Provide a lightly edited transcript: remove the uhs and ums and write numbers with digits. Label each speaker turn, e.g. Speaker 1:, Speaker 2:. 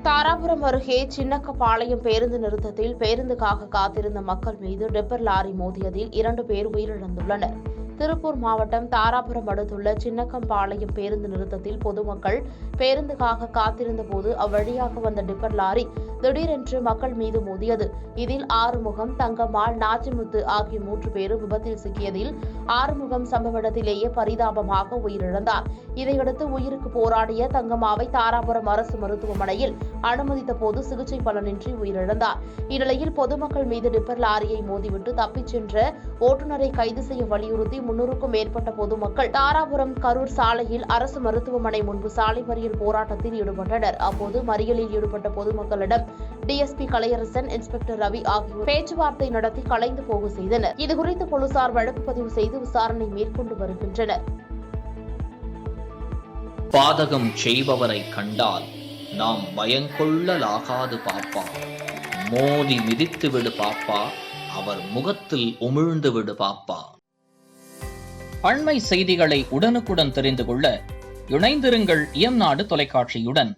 Speaker 1: தாராபுரம் அருகே சின்னக்கப்பாளையம் பேருந்து நிறுத்தத்தில் பேருந்துக்காக காத்திருந்த மக்கள் மீது டிப்பர் லாரி மோதியதில் 2 பேர் உயிரிழந்துள்ளனர். திருப்பூர் மாவட்டம் தாராபுரம் அடுத்துள்ள சின்னக்கம்பாளையம் பேருந்து நிறுத்தத்தில் பொதுமக்கள் பேருந்துக்காக காத்திருந்த போது அவ்வழியாக வந்த டிப்பர் லாரி திடீரென்று மக்கள் மீது மோதியது. இதில் ஆறுமுகம், தங்கம்மாள், நாச்சிமுத்து ஆகிய 3 பேரும் விபத்தில் சிக்கியதில் ஆறுமுகம் சம்பவ இடத்திலேயே பரிதாபமாக உயிரிழந்தார். இதையடுத்து உயிருக்கு போராடிய தங்கம்மாவை தாராபுரம் அரசு மருத்துவமனையில் அனுமதித்த போது சிகிச்சை பலனின்றி உயிரிழந்தார். இந்நிலையில் பொதுமக்கள் மீது டிப்பர் லாரியை மோதிவிட்டு தப்பிச் சென்ற ஓட்டுநரை கைது செய்ய வலியுறுத்தி 300க்கும் மேற்பட்ட பொதுமக்கள் தாராபுரம் கரூர் சாலையில் அரசு மருத்துவமனை முன்பு சாலை மறியல் போராட்டத்தில் ஈடுபட்டனர். அப்போது மறியலில் ஈடுபட்ட பொதுமக்களிடம் டிஎஸ்பி கலையரசன், இன்ஸ்பெக்டர் ரவி ஆகியோர் பேச்சுவார்த்தை நடத்தி கலைந்து போக செய்தனர். இதுகுறித்து போலீசார் வழக்கு பதிவு செய்து விசாரணை மேற்கொண்டு வருகின்றனர்.
Speaker 2: பாதகம் செய்பவரை கண்டால் நாம் பயங்கொள்ளலாகாது பாப்பா, மோதி மிதித்து விடு பாப்பா, அவர் முகத்தில் உமிழ்ந்து விடு பாப்பா. அண்மை செய்திகளை உடனுக்குடன் தெரிந்து கொள்ள இணைந்திருங்கள் எம் நாடு தொலைக்காட்சியுடன்.